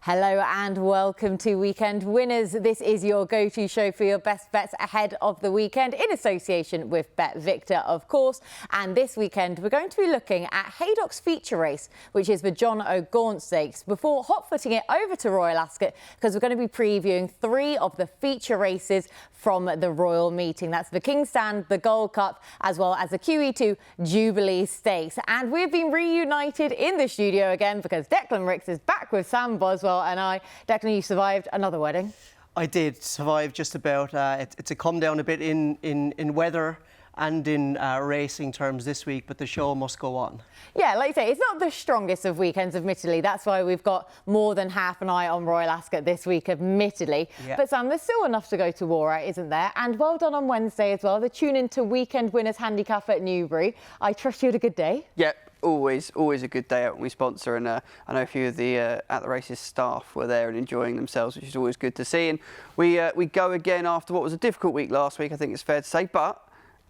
Hello and welcome to Weekend Winners. This is your go-to show for your best bets ahead of the weekend in association with Bet Victor, of course. And this weekend, we're going to be looking at Haydock's feature race, which is the John O'Gaunt Stakes, before hot-footing it over to Royal Ascot, because we're going to be previewing 3 of the feature races from the Royal Meeting. That's the King's Stand, the Gold Cup, as well as the QEII Jubilee Stakes. And we've been reunited in the studio again because Declan Ricks is back with Sam Boswell and I. Declan, you survived another wedding. I did survive just about. It's a come down a bit in weather and in racing terms this week, but the show must go on. Yeah, like you say, it's not the strongest of weekends, admittedly. That's why we've got more than half an eye on Royal Ascot this week, admittedly. Yeah. But Sam, there's still enough to go to war at, isn't there? And well done on Wednesday as well. The tune into Weekend Winners Handicap at Newbury. I trust you had a good day. Yep. Always a good day out when we sponsor, and I know a few of the At the Races staff were there and enjoying themselves, which is always good to see. And we go again after what was a difficult week last week, I think it's fair to say, but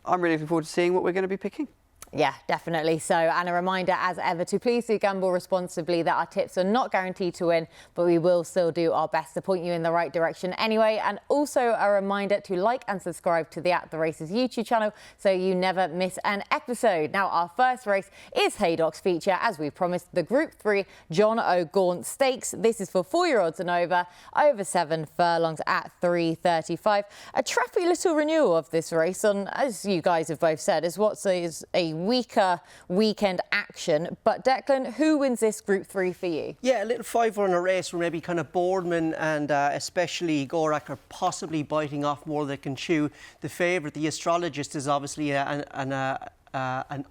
I'm really looking forward to seeing what we're going to be picking. Yeah, definitely so. And a reminder, as ever, to please do gamble responsibly, that our tips are not guaranteed to win, but we will still do our best to point you in the right direction anyway. And also a reminder to like and subscribe to the At the Races YouTube channel so you never miss an episode. Now, our first race is Haydock's feature, as we promised, the Group 3 John O'Gaunt Stakes. This is for 4-year-olds and over 7 furlongs at 3.35. A trappy little renewal of this race on, as you guys have both said, is what is a weaker weekend action. But Declan, who wins this Group 3 for you? Yeah, a little 5-runner race where maybe kind of Boardman and especially Gorak are possibly biting off more than they can chew. The favourite, the astrologist, is obviously an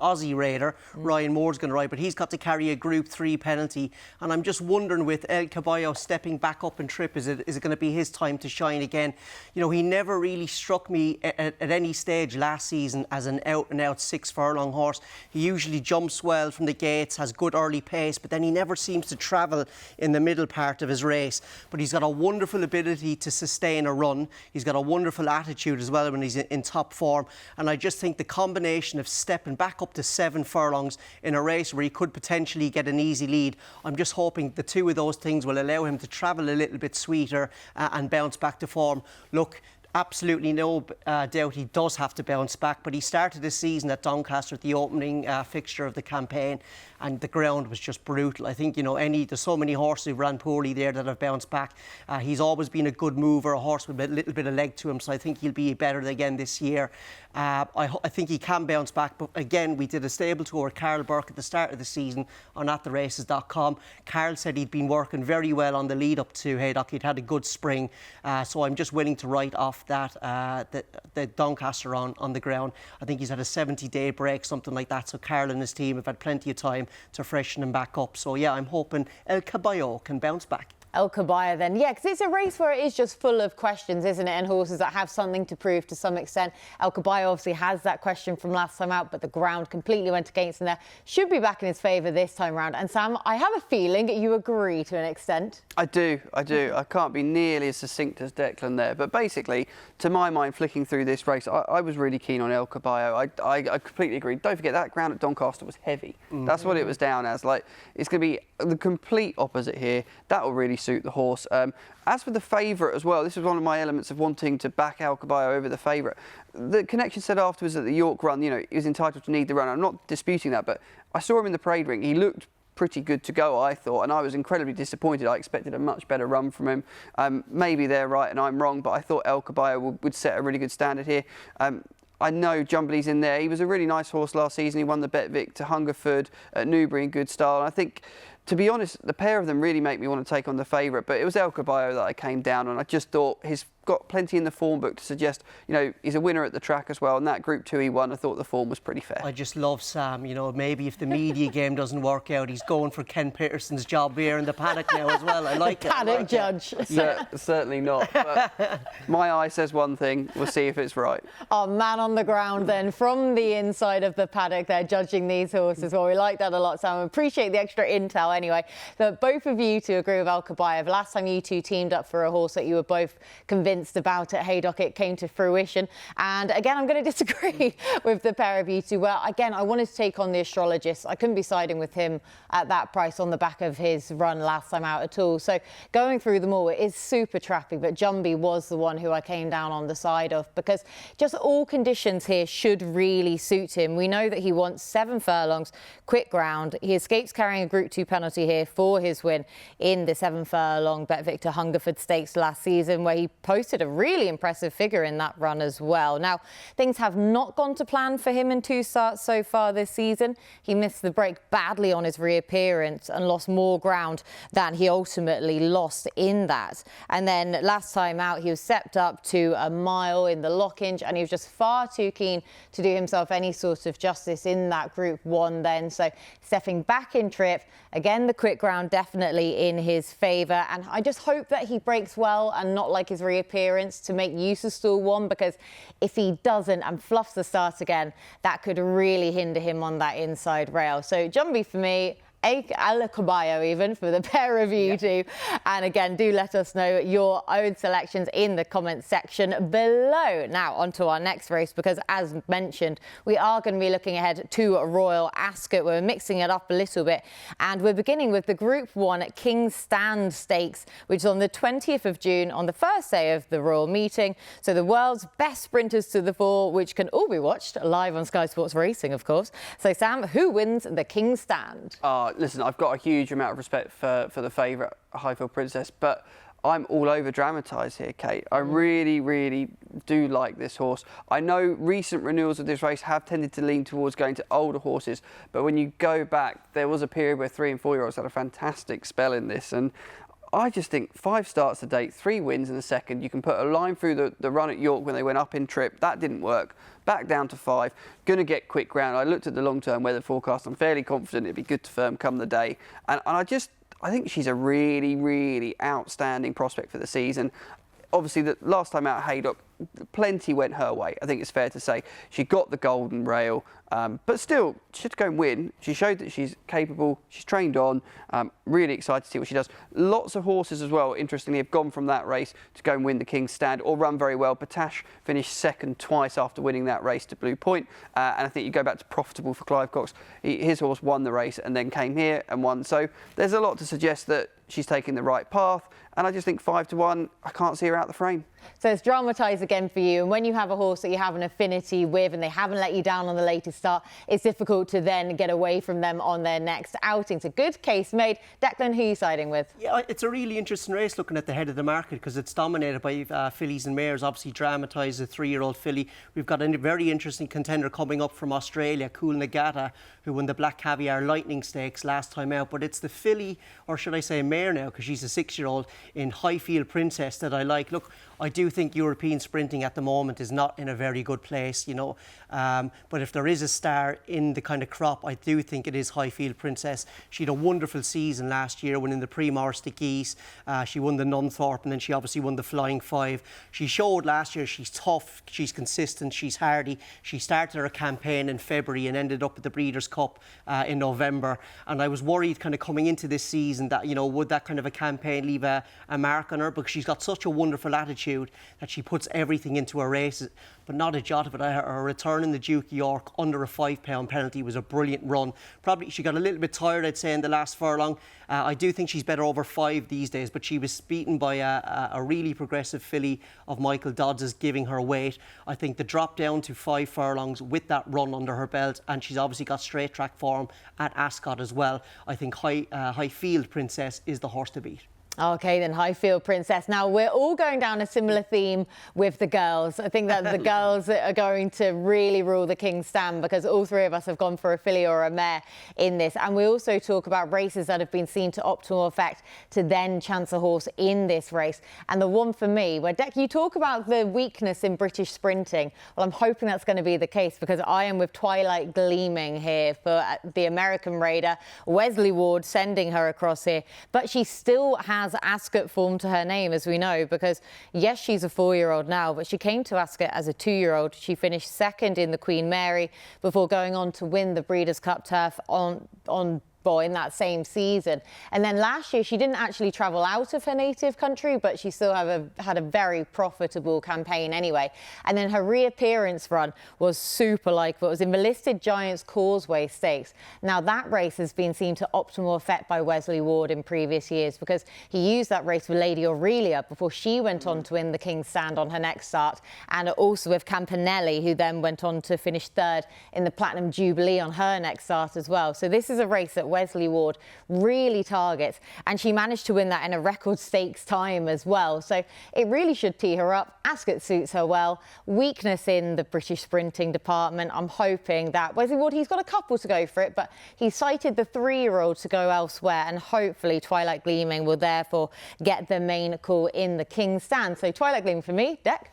Aussie raider. Ryan Moore's going to ride, but he's got to carry a Group 3 penalty. And I'm just wondering, with El Caballo stepping back up in trip, is it going to be his time to shine again? You know, he never really struck me at any stage last season as an out-and-out 6-furlong horse. He usually jumps well from the gates, has good early pace, but then he never seems to travel in the middle part of his race. But he's got a wonderful ability to sustain a run. He's got a wonderful attitude as well when he's in top form. And I just think the combination of stepping back up to 7 furlongs in a race where he could potentially get an easy lead, I'm just hoping the 2 of those things will allow him to travel a little bit sweeter and bounce back to form. Look, absolutely no doubt he does have to bounce back, but he started this season at Doncaster at the opening fixture of the campaign, and the ground was just brutal. I think, you know, there's so many horses who ran poorly there that have bounced back. He's always been a good mover, a horse with a little bit of leg to him, so I think he'll be better again this year. I think he can bounce back, but again, we did a stable tour with Carl Burke at the start of the season on attheraces.com. Carl said he'd been working very well on the lead up to Haydock. He'd had a good spring, so I'm just willing to write off that the Doncaster on the ground. I think he's had a 70-day break, something like that, so Carl and his team have had plenty of time to freshen him back up. So yeah, I'm hoping El Caballo can bounce back. El Caballo then. Yeah, because it's a race where it is just full of questions, isn't it? And horses that have something to prove to some extent. El Caballo obviously has that question from last time out, but the ground completely went against him there. Should be back in his favour this time round. And Sam, I have a feeling you agree to an extent. I do. I can't be nearly as succinct as Declan there. But basically, to my mind, flicking through this race, I was really keen on El Caballo. I completely agree. Don't forget, that ground at Doncaster was heavy. That's what it was down as. Like, it's going to be the complete opposite here. That will really suit the horse. As for the favourite as well, this was one of my elements of wanting to back El Caballo over the favourite. The connection said afterwards at the York run, you know, he was entitled to need the run. I'm not disputing that, but I saw him in the parade ring. He looked pretty good to go, I thought, and I was incredibly disappointed. I expected a much better run from him. Maybe they're right and I'm wrong, but I thought El Caballo would set a really good standard here. I know Jubilee's in there. He was a really nice horse last season. He won the Bet Vic to Hungerford at Newbury in good style. And I think, to be honest, the pair of them really make me want to take on the favourite, but it was El Caballo that I came down on. I just thought he's got plenty in the form book to suggest, you know, he's a winner at the track as well, and that Group 2 he won, I thought the form was pretty fair. I just love Sam, you know, maybe if the media game doesn't work out, he's going for Ken Peterson's job here in the paddock now as well. I like it. Paddock judge. Certainly not. But my eye says one thing, we'll see if it's right. Our man on the ground then, from the inside of the paddock there, judging these horses. Well, we like that a lot, Sam. We appreciate the extra intel anyway. So both of you to agree with El Caballo. The last time you two teamed up for a horse that you were both convinced convinced about it, Haydock. It came to fruition. And again, I'm going to disagree with the pair of you two. Well, again, I wanted to take on the astrologist. I couldn't be siding with him at that price on the back of his run last time out at all. So going through them all, it is super trappy, but Jubilee was the one who I came down on the side of, because just all conditions here should really suit him. We know that he wants 7 furlongs, quick ground. He escapes carrying a Group 2 penalty here for his win in the 7 furlong Bet Victor Hungerford Stakes last season, where he posted a really impressive figure in that run as well. Now, things have not gone to plan for him in 2 starts so far this season. He missed the break badly on his reappearance and lost more ground than he ultimately lost in that. And then last time out, he was stepped up to a mile in the Lockinge, and he was just far too keen to do himself any sort of justice in that Group 1 then. So stepping back in trip, again, the quick ground definitely in his favour. And I just hope that he breaks well and not like his reappearance to make use of stall 1, because if he doesn't and fluffs the start again, that could really hinder him on that inside rail. So Jubilee for me, a caballo even for the pair of you two. And again, do let us know your own selections in the comments section below. Now on to our next race, because as mentioned, we are going to be looking ahead to Royal Ascot. We're mixing it up a little bit, and we're beginning with the Group 1 King's Stand Stakes, which is on the 20th of June, on the first day of the Royal Meeting. So the world's best sprinters to the fore, which can all be watched live on Sky Sports Racing, of course. So Sam, who wins the King's Stand? Listen, I've got a huge amount of respect for the favourite, Highfield Princess, but I'm all over dramatise here, Kate. I really, really do like this horse. I know recent renewals of this race have tended to lean towards going to older horses, but when you go back, there was a period where 3- and 4-year-olds had a fantastic spell in this, and I just think 5 starts to date, 3 wins in the second. You can put a line through the run at York when they went up in trip. That didn't work. Back down to 5. Going to get quick ground. I looked at the long-term weather forecast. I'm fairly confident it'd be good to firm come the day. And I think she's a really, really outstanding prospect for the season. Obviously, the last time out, Haydock, plenty went her way. I think it's fair to say she got the golden rail, but still, she had to go and win. She showed that she's capable. She's trained on. Really excited to see what she does. Lots of horses as well, interestingly, have gone from that race to go and win the King's Stand or run very well. Patash finished second twice after winning that race to Blue Point, and I think you go back to Profitable for Clive Cox. His horse won the race and then came here and won. So there's a lot to suggest that she's taking the right path, and I just think 5-1, I can't see her out the frame. So it's dramatised again for you, and when you have a horse that you have an affinity with and they haven't let you down on the latest start, it's difficult to then get away from them on their next outing. So good case made. Declan, who are you siding with? Yeah, it's a really interesting race looking at the head of the market, because it's dominated by fillies and mares. Obviously dramatised a 3-year-old filly. We've got a very interesting contender coming up from Australia, Cool Nagata, who won the Black Caviar Lightning Stakes last time out. But it's the filly, or should I say mare now, because she's a 6-year-old, in Highfield Princess that I like. Look, I do think European sprinting at the moment is not in a very good place, you know. But if there is a star in the kind of crop, I do think it is Highfield Princess. She had a wonderful season last year, winning the Prix Morris Geese. She won the Nunthorpe, and then she obviously won the Flying Five. She showed last year she's tough, she's consistent, she's hardy. She started her campaign in February and ended up at the Breeders' Cup in November. And I was worried kind of coming into this season that, you know, would that kind of a campaign leave a mark on her, because she's got such a wonderful attitude that she puts everything into her races, but not a jot of it. Her return in the Duke of York under a £5 penalty was a brilliant run. Probably she got a little bit tired, I'd say, in the last furlong. I do think she's better over 5 these days, but she was beaten by a really progressive filly of Michael Dodds's, giving her weight. I think the drop down to 5 furlongs with that run under her belt, and she's obviously got straight track form at Ascot as well. I think Highfield Princess is the horse to beat. OK, then Highfield Princess. Now, we're all going down a similar theme with the girls. I think that the girls are going to really rule the King's Stand, because all 3 of us have gone for a filly or a mare in this. And we also talk about races that have been seen to optimal effect to then chance a horse in this race. And the one for me, where, Dec, you talk about the weakness in British sprinting. Well, I'm hoping that's going to be the case, because I am with Twilight Gleaming here for the American Raider. Wesley Ward sending her across here. But she still has Ascot form to her name, as we know, because yes, she's a 4-year-old now, but she came to Ascot as a 2-year-old. She finished second in the Queen Mary before going on to win the Breeders' Cup Turf on in that same season. And then last year, she didn't actually travel out of her native country, but she still had a very profitable campaign anyway. And then her reappearance run was super likeable. It was in the listed Giants Causeway Stakes. Now, that race has been seen to optimal effect by Wesley Ward in previous years because he used that race with Lady Aurelia before she went on to win the King's Stand on her next start, and also with Campanelli, who then went on to finish third in the Platinum Jubilee on her next start as well. So this is a race that Wesley Ward really targets, and she managed to win that in a record stakes time as well. So it really should tee her up. Ascot suits her well. Weakness in the British sprinting department. I'm hoping that Wesley Ward, he's got a couple to go for it, but he cited the 3-year-old to go elsewhere, and hopefully Twilight Gleaming will therefore get the main call in the King's Stand. So Twilight Gleaming for me, Dec?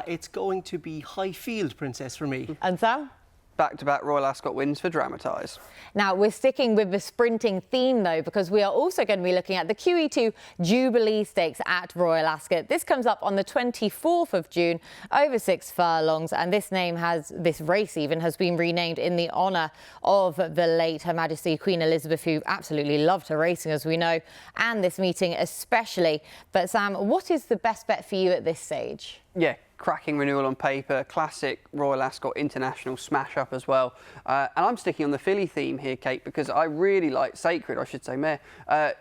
It's going to be Highfield Princess for me. And Sam? Back-to-back Royal Ascot wins for Dramatise. Now, we're sticking with the sprinting theme, though, because we are also going to be looking at the QE2 Jubilee Stakes at Royal Ascot. This comes up on the 24th of June, over 6 furlongs, and this race even has been renamed in the honour of the late Her Majesty Queen Elizabeth, who absolutely loved her racing, as we know, and this meeting especially. But Sam, what is the best bet for you at this stage? Yeah, cracking renewal on paper, classic Royal Ascot International smash up as well. And I'm sticking on the filly theme here, Kate, because I really like Sacred, I should say, Mare.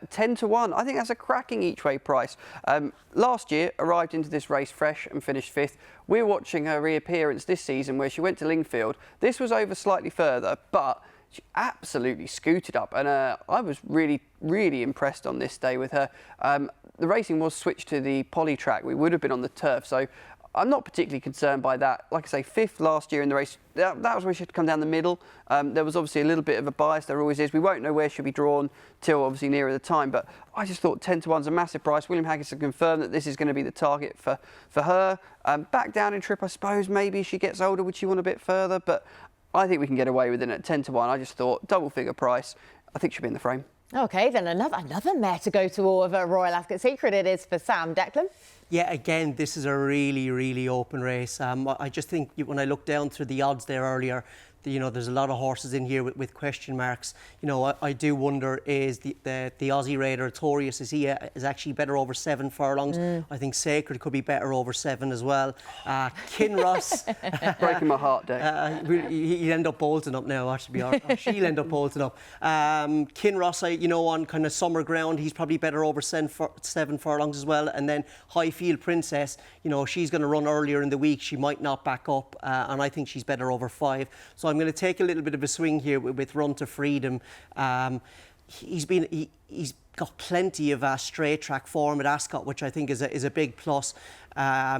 10 to 1, I think that's a cracking each way price. Last year, arrived into this race fresh and finished 5th. We're watching her reappearance this season where she went to Lingfield. This was over slightly further, but she absolutely scooted up, and I was really, really impressed on this day with her. The racing was switched to the poly track. We would have been on the turf, so I'm not particularly concerned by that. Like I say, 5th last year in the race. That was where she had come down the middle. There was obviously a little bit of a bias. There always is. We won't know where she'll be drawn till obviously nearer the time. But I just thought 10 to 1's a massive price. William Haggis had confirmed that this is going to be the target for her. Back down in trip, I suppose. Maybe she gets older. Would she want a bit further? But I think we can get away with it at 10 to 1. I just thought double figure price. I think she'll be in the frame. OK, then another mare to go to all of Royal Ascot Secret it is for Sam. Declan? Yeah, again, this is a really, really open race. I just think when I looked down through the odds there earlier, there's a lot of horses in here with question marks. I do wonder, is the Aussie Raider Torius, is actually better over 7 furlongs? I think Sacred could be better over 7 as well. Kinross. Breaking my heart, Dave. He'll end up bolting up now, actually. Or she'll end up bolting up. Kinross, on kind of summer ground, he's probably better over 7 furlongs as well. And then Highfield Princess, she's going to run earlier in the week. She might not back up, and I think she's better over 5. So I'm going to take a little bit of a swing here with Run to Freedom. He's got plenty of straight track form at Ascot, which I think is a big plus.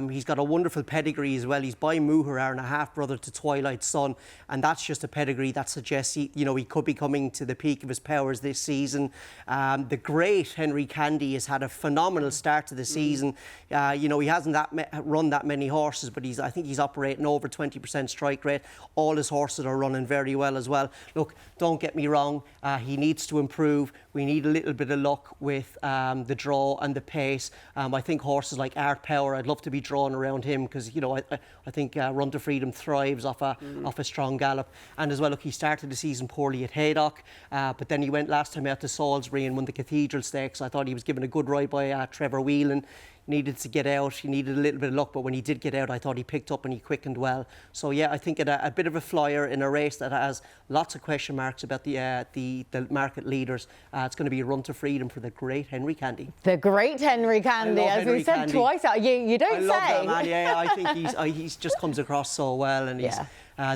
He's got a wonderful pedigree as well. He's by Muhar and a half-brother to Twilight's son, and that's just a pedigree that suggests he could be coming to the peak of his powers this season. The great Henry Candy has had a phenomenal start to the season. He hasn't run that many horses, but I think he's operating over 20% strike rate. All his horses are running very well as well. Look, don't get me wrong, he needs to improve. We need a little bit of luck with the draw and the pace. I think horses like Art Power, I'd love to be drawn around him because I think Run to Freedom thrives off a strong gallop. And as well, look, he started the season poorly at Haydock, but then he went last time out to Salisbury and won the Cathedral Stakes. I thought he was given a good ride by Trevor Whelan. Needed to get out, he needed a little bit of luck, but when he did get out, I thought he picked up and he quickened well. So yeah, I think a bit of a flyer in a race that has lots of question marks about the market leaders. It's going to be a Run to Freedom for the great Henry Candy. The great Henry Candy, as we said twice. You don't say. I love that man. Yeah, I think he just comes across so well, and he's.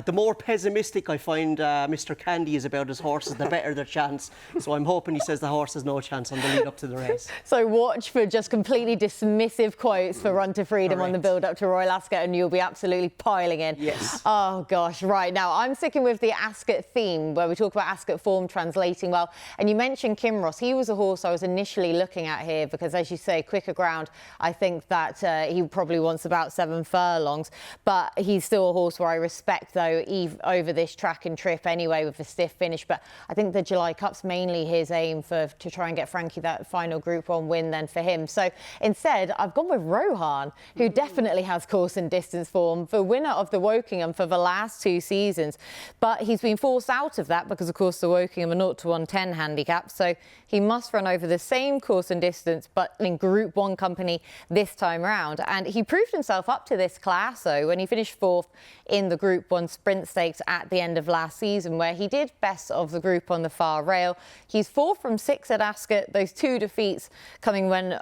The more pessimistic I find Mr. Candy is about his horses, the better their chance. So I'm hoping he says the horse has no chance on the lead up to the race. So watch for just completely dismissive quotes for Run to Freedom on the build up to Royal Ascot, and you'll be absolutely piling in. Yes. Oh gosh, right now I'm sticking with the Ascot theme where we talk about Ascot form translating well. And you mentioned Kinross. He was a horse I was initially looking at here because, as you say, quicker ground. I think that he probably wants about 7 furlongs, but he's still a horse where I respect effect, though, over this track and trip anyway, with a stiff finish. But I think the July Cup's mainly his aim to try and get Frankie that final Group 1 win then for him. So instead, I've gone with Rohan, who definitely has course and distance form, the winner of the Wokingham for the last 2 seasons. But he's been forced out of that because, of course, the Wokingham are 0 to 110 handicap. So he must run over the same course and distance, but in Group 1 company this time round. And he proved himself up to this class, though, when he finished 4th in the Group 1 Sprint Stakes at the end of last season, where he did best of the group on the far rail. He's 4 from 6 at Ascot, those 2 defeats coming when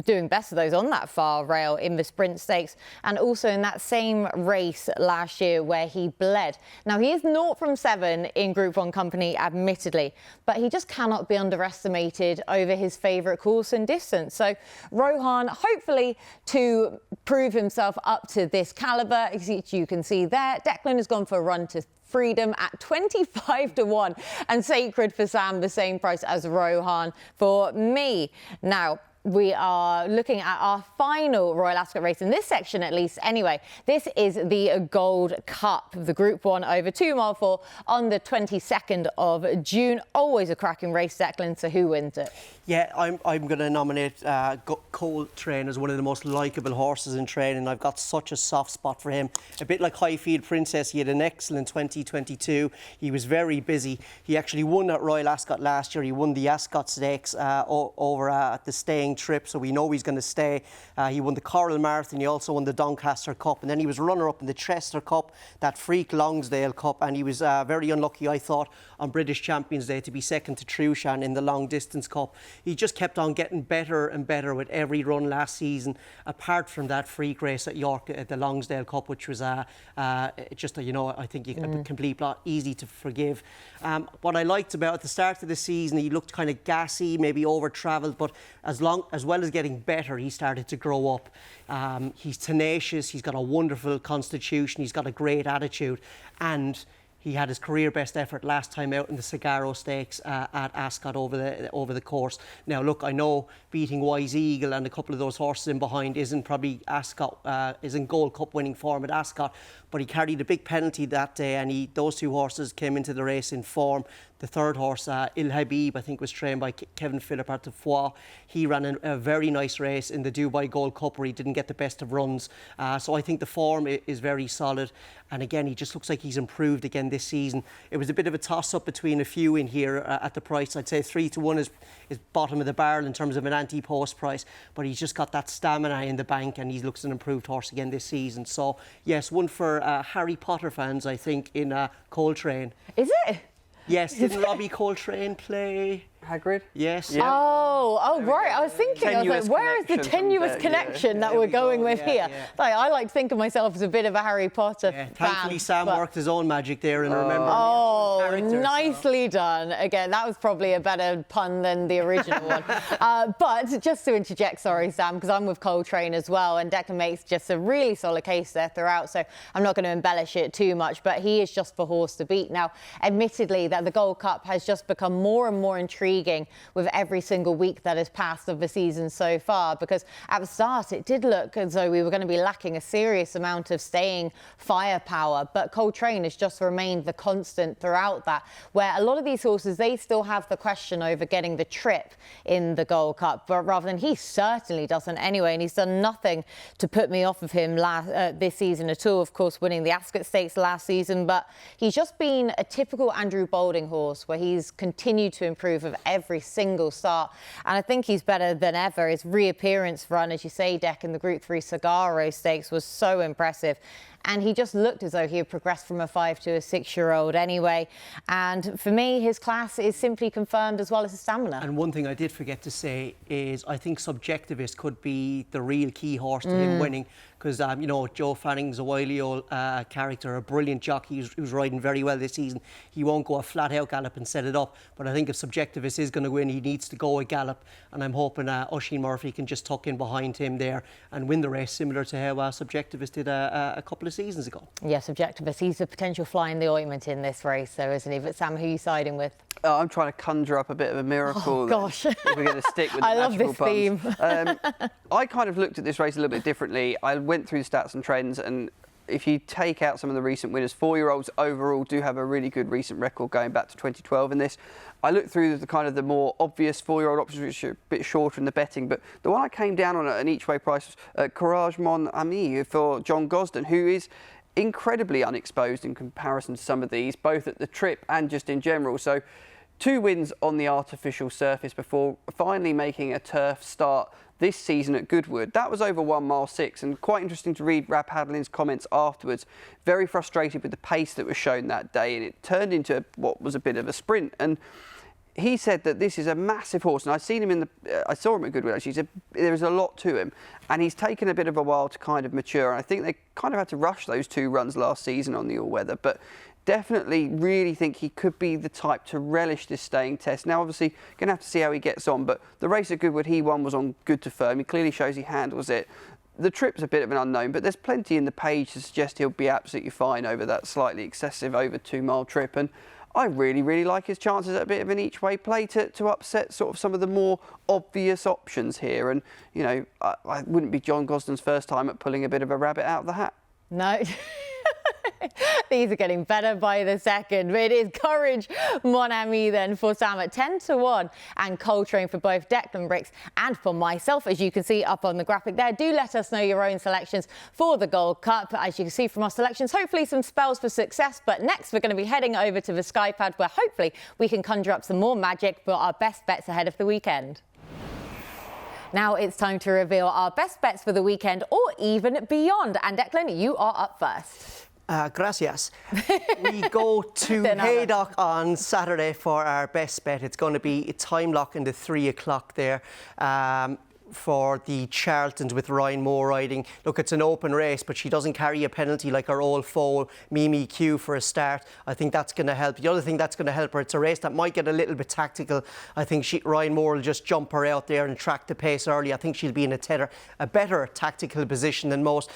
doing best of those on that far rail in the Sprint Stakes, and also in that same race last year where he bled. Now, he is 0 from 7 in Group 1 company, admittedly, but he just cannot be underestimated over his favourite course and distance. So Rohan, hopefully to prove himself up to this calibre, as you can see there. Declan has gone for a run to freedom at 25 to 1, and Sacred for Sam, the same price as Rohan for me. Now, we are looking at our final Royal Ascot race in this section, at least anyway. This is the Gold Cup, the Group 1 over 2 mile 4 on the 22nd of June. Always a cracking race, Declan. So who wins it? Yeah, I'm going to nominate Coltrane as one of the most likeable horses in training. I've got such a soft spot for him. A bit like Highfield Princess, he had an excellent 2022. He was very busy. He actually won at Royal Ascot last year. He won the Ascot Stakes over at the staying trip, so we know he's going to stay. He won the Coral Marathon. He also won the Doncaster Cup, and then he was runner-up in the Chester Cup, that freak Longsdale Cup, and he was very unlucky, I thought, on British Champions Day to be second to Trushan in the Long Distance Cup. He just kept on getting better and better with every run last season, apart from that freak race at York at the Longsdale Cup, which was just, I think a complete lot, easy to forgive. What I liked about at the start of the season, he looked kind of gassy, maybe over-travelled, but as well as getting better, he started to grow up. He's tenacious, he's got a wonderful constitution, he's got a great attitude, and he had his career best effort last time out in the Sagaro Stakes at Ascot over the course. Now, look, I know beating Wise Eagle and a couple of those horses in behind isn't probably isn't Gold Cup winning form at Ascot, but he carried a big penalty that day, and those 2 horses came into the race in form. The third horse, Il Habib, I think was trained by Kevin Phillip at the Foix. He ran a very nice race in the Dubai Gold Cup where he didn't get the best of runs. So I think the form is very solid. And again, he just looks like he's improved again this season. It was a bit of a toss-up between a few in here at the price. I'd say 3 to 1 is bottom of the barrel in terms of an Antepost price. But he's just got that stamina in the bank, and he looks an improved horse again this season. So, yes, one for Harry Potter fans, I think, in Coltrane. Is it? Yes, didn't Robbie Coltrane play Hagrid? Yes. Yeah. Oh, right. I was thinking, I was like, where is the tenuous connection that we're going with here? Yeah. Like, I like to think of myself as a bit of a Harry Potter fan. Thankfully, Sam worked his own magic there and remembered. Oh, nicely done. Again, that was probably a better pun than the original one. But just to interject, sorry, Sam, because I'm with Coltrane as well, and Declan makes just a really solid case there throughout, so I'm not going to embellish it too much, but he is just the horse to beat. Now, admittedly, that the Gold Cup has just become more and more intriguing with every single week that has passed of the season so far, because at the start it did look as though we were going to be lacking a serious amount of staying firepower, but Coltrane has just remained the constant throughout that, where a lot of these horses, they still have the question over getting the trip in the Gold Cup, but rather than he certainly doesn't anyway, and he's done nothing to put me off of him this season at all, of course winning the Ascot Stakes last season, but he's just been a typical Andrew Balding horse where he's continued to improve with every single start, and I think he's better than ever. His reappearance run, as you say, Dec, in the Group 3 Sagaro Stakes was so impressive, and he just looked as though he had progressed from a 5 to a 6-year-old anyway, and for me his class is simply confirmed as well as his stamina. And one thing I did forget to say is I think Subjectivist could be the real key horse to him winning, because Joe Fanning's a wily old character, a brilliant jockey who's riding very well this season. He won't go a flat out gallop and set it up, but I think if Subjectivist is going to win, he needs to go a gallop, and I'm hoping Oisin Murphy can just tuck in behind him there and win the race, similar to how Subjectivist did a couple of seasons ago. Yeah, Subjectivist, he's a potential fly in the ointment in this race though, isn't he? But Sam, who are you siding with? I'm trying to conjure up a bit of a miracle. Oh, gosh. If we're going to stick with the I love this puns. theme. I kind of looked at this race a little bit differently. I went through the stats and trends, and if you take out some of the recent winners, 4-year-olds overall do have a really good recent record going back to 2012 in this. I looked through the kind of the more obvious 4-year-old options, which are a bit shorter in the betting, but the one I came down on at an each-way price was Courage Mon Ami for John Gosden, who is incredibly unexposed in comparison to some of these, both at the trip and just in general. So 2 wins on the artificial surface before finally making a turf start this season at Goodwood. That was over 1 mile 6, and quite interesting to read Rab Hadlin's comments afterwards. Very frustrated with the pace that was shown that day, and it turned into what was a bit of a sprint. And he said that this is a massive horse, and I saw him at Goodwood actually. He said there is a lot to him, and he's taken a bit of a while to kind of mature. And I think they kind of had to rush those 2 runs last season on the all-weather, but definitely really think he could be the type to relish this staying test. Now, obviously, going to have to see how he gets on, but the race at Goodwood he won was on good to firm. He clearly shows he handles it. The trip's a bit of an unknown, but there's plenty in the page to suggest he'll be absolutely fine over that slightly excessive over 2-mile trip. And I really, really like his chances at a bit of an each-way play to upset sort of some of the more obvious options here. And, you know, I wouldn't be John Gosden's first time at pulling a bit of a rabbit out of the hat. No. These are getting better by the second. It is Courage Mon Ami then for Sam at 10-1, and Coltrane for both Declan Bricks and for myself, as you can see up on the graphic there. Do let us know your own selections for the Gold Cup. As you can see from our selections, hopefully some spells for success. But next, we're going to be heading over to the Sky Pad, where hopefully we can conjure up some more magic for our best bets ahead of the weekend. Now it's time to reveal our best bets for the weekend or even beyond. And Declan, you are up first. Gracias. We go to Haydock on Saturday for our best bet. It's going to be a time lock in the 3 o'clock there. For the Charltons with Ryan Moore riding. Look, it's an open race, but she doesn't carry a penalty like her old foal, Mimi Q, for a start. I think that's going to help. The other thing that's going to help her, it's a race that might get a little bit tactical. I think Ryan Moore will just jump her out there and track the pace early. I think she'll be in a better tactical position than most.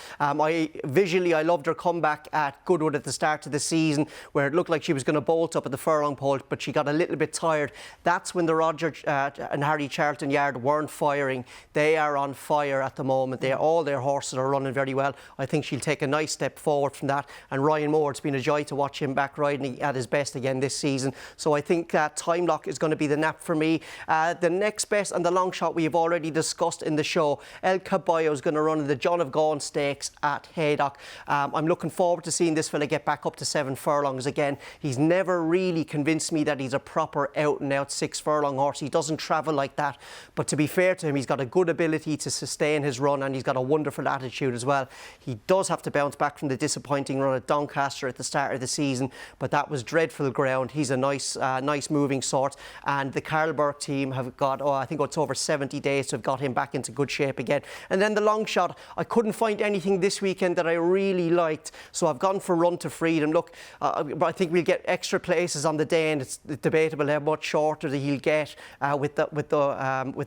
Visually, I loved her comeback at Goodwood at the start of the season, where it looked like she was going to bolt up at the furlong pole, but she got a little bit tired. That's when the Roger and Harry Charlton yard weren't firing. They are on fire at the moment. All their horses are running very well. I think she'll take a nice step forward from that. And Ryan Moore, it's been a joy to watch him back riding at his best again this season. So I think time lock is going to be the nap for me. The next best and the long shot we have already discussed in the show. El Caballo is going to run in the John of Gaunt Stakes at Haydock. I'm looking forward to seeing this fella get back up to 7 furlongs again. He's never really convinced me that he's a proper out-and-out 6 furlong horse. He doesn't travel like that. But to be fair to him, he's got a good ability to sustain his run, and he's got a wonderful attitude as well. He does have to bounce back from the disappointing run at Doncaster at the start of the season, but that was dreadful ground. He's a nice moving sort, and the Carl Burke team have got, I think it's over 70 days to have got him back into good shape again. And then the long shot, I couldn't find anything this weekend that I really liked, so I've gone for Run to Freedom. Look, I think we'll get extra places on the day, and it's debatable how much shorter he'll get with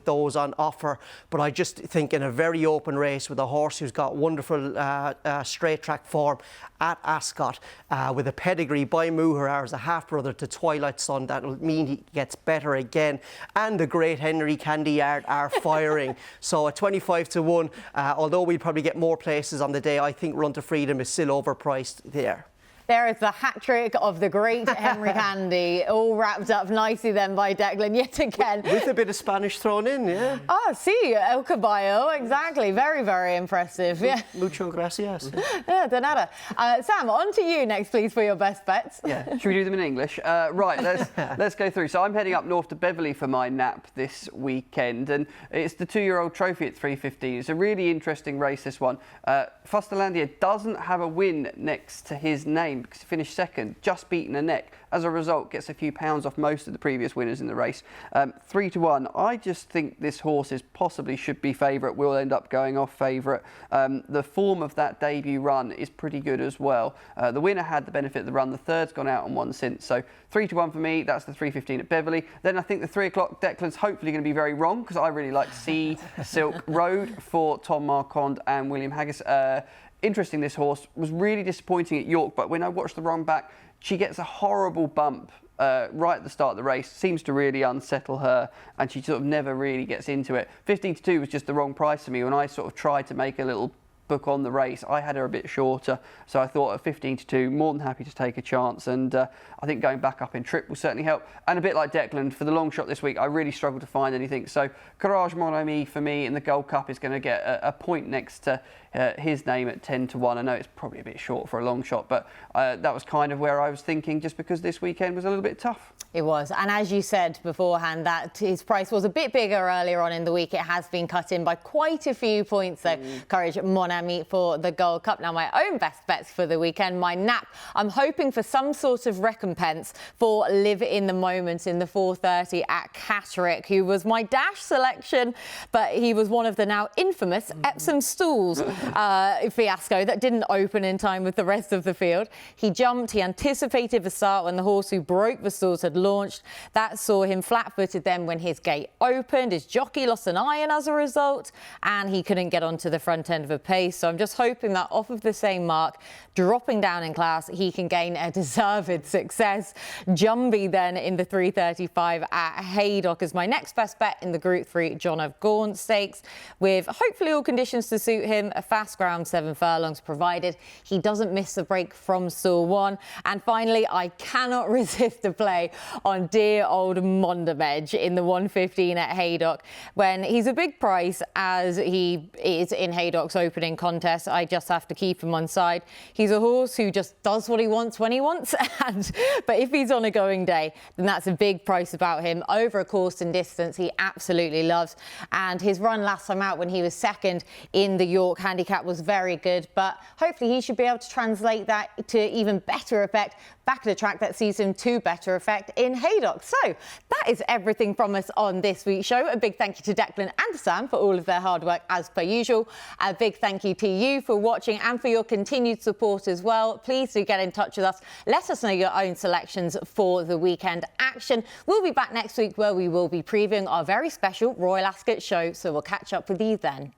those on offer. But I just think in a very open race with a horse who's got wonderful straight track form at Ascot, with a pedigree by Muhar as a half-brother to Twilight Sun, that will mean he gets better again. And the great Henry Candy Yard are firing. So at 25-1, although we'll probably get more places on the day, I think Run to Freedom is still overpriced there. There is the hat-trick of the great Henry Candy, all wrapped up nicely then by Declan yet again. With a bit of Spanish thrown in, yeah. Oh, sí, El Caballo, exactly. Very, very impressive. Yeah. Mucho gracias. Yeah, de nada. Sam, on to you next, please, for your best bets. Yeah. Should we do them in English? Right, let's go through. So I'm heading up north to Beverley for my nap this weekend, and it's the 2-year-old trophy at 3:15. It's a really interesting race, this one. Fusterlandia doesn't have a win next to his name because he finished second, just beaten a neck. As a result, gets a few pounds off most of the previous winners in the race. 3-1. I just think this horse possibly should be favourite, will end up going off favourite. The form of that debut run is pretty good as well. The winner had the benefit of the run. The third's gone out on one since. So 3-1 for me. That's the 3:15 at Beverley. Then I think the 3 o'clock Declan's hopefully going to be very wrong, because I really like Sea Silk Road for Tom Marquand and William Haggis. Interesting, this horse was really disappointing at York, but when I watched the run back, she gets a horrible bump right at the start of the race, seems to really unsettle her, and she sort of never really gets into it. 15-2 was just the wrong price for me when I sort of tried to make a little book on the race. I had her a bit shorter, so I thought at 15-2, more than happy to take a chance, and I think going back up in trip will certainly help. And a bit like Declan, for the long shot this week, I really struggled to find anything. So Courage Mon Ami for me in the Gold Cup is going to get a point next to his name at 10-1. I know it's probably a bit short for a long shot, but that was kind of where I was thinking, just because this weekend was a little bit tough. It was, and as you said beforehand, that his price was a bit bigger earlier on in the week. It has been cut in by quite a few points, though. Courage Mon Ami for the Gold Cup. Now, my own best bets for the weekend, my nap. I'm hoping for some sort of recompense for Live in the Moment in the 4:30 at Catterick, who was my dash selection, but he was one of the now infamous Epsom Stools fiasco that didn't open in time with the rest of the field. He jumped, he anticipated the start when the horse who broke the stalls had launched. That saw him flat-footed then when his gate opened. His jockey lost an iron as a result, and he couldn't get onto the front end of a pace. So I'm just hoping that off of the same mark, dropping down in class, he can gain a deserved success. Jumby then in the 3:35 at Haydock is my next best bet in the Group 3 John of Gaunt Stakes, with hopefully all conditions to suit him. A fast ground 7 furlongs provided he doesn't miss the break from stall 1. And finally, I cannot resist a play on dear old Mondomedge in the 1:15 at Haydock, when he's a big price as he is in Haydock's opening contest. I just have to keep him on side. He's a horse who just does what he wants when he wants, but if he's on a going day, then that's a big price about him. Over a course and distance, he absolutely loves, and his run last time out when he was second in the York handicap was very good, but hopefully he should be able to translate that to even better effect back at a track that sees him to better effect in Haydock. So that is everything from us on this week's show. A big thank you to Declan and to Sam for all of their hard work as per usual. A big thank you to you for watching and for your continued support as well. Please do get in touch with us. Let us know your own selections for the weekend action. We'll be back next week where we will be previewing our very special Royal Ascot show, so we'll catch up with you then.